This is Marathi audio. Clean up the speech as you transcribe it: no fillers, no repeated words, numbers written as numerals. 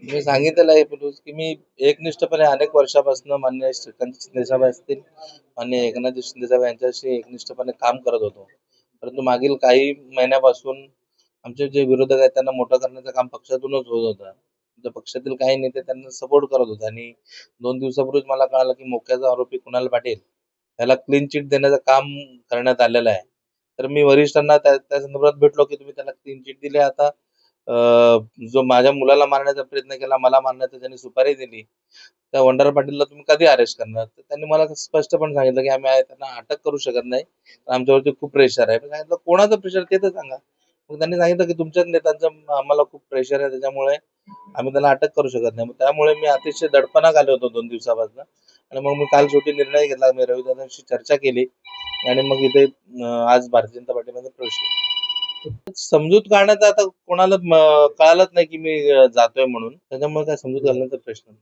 मी सांगितलेलं आहे पूर्वीच, की मी एकनिष्ठपणे अनेक वर्षापासून माननीय श्रीकांत शिंदेसाहेब असतील, माननीय एकनाथ शिंदेसाहेब यांच्याशी एकनिष्ठपणे काम करत होतो. परंतु मागील काही महिन्यापासून आमचे जे विरोधक आहेत त्यांना मोठं करण्याचं काम पक्षातूनच होत होतं. तर पक्षातील काही नेते त्यांना सपोर्ट करत होते आणि 2 दिवसापूर्वीच मला कळालं, की मोक्याचा आरोपी कुणाल पाटील याला क्लीन चिट देण्याचं काम करण्यात आलेलं आहे. तर मी वरिष्ठांना त्या संदर्भात भेटलो, की तुम्ही त्याला क्लीन चिट दिली आता अ, जो माझ्या मुलाला मारण्याचा प्रयत्न केला, मला मारण्याचा ज्यांनी सुपारी दिली, त्या वंडार पाटीलला तुम्ही कधी अरेस्ट करणार? तर त्यांनी मला स्पष्टपणे सांगितलं, की आम्ही त्यांना अटक करू शकत नाही. आमच्यावरती खूप प्रेशर आहे. मी सांगितलं, कोणाचं प्रेशर ते तर सांगा. मग त्यांनी सांगितलं, की तुमच्याच नेत्यांचं आम्हाला खूप प्रेशर आहे, त्याच्यामुळे आम्ही त्याला अटक करू शकत नाही. मग त्यामुळे मी अतिशय दडपणात आलो होतो 2 दिवसापासून आणि मग मी काल शेवटी निर्णय घेतला. मी रविदादांशी चर्चा केली आणि मग इथे आज भारतीय जनता पार्टीमध्ये प्रवेश केला. समजूत काढण्याचा आता कोणाला कळालंच नाही, की मी जातोय म्हणून. त्याच्यामुळे काय समजूत घालण्याचा प्रश्न नाही.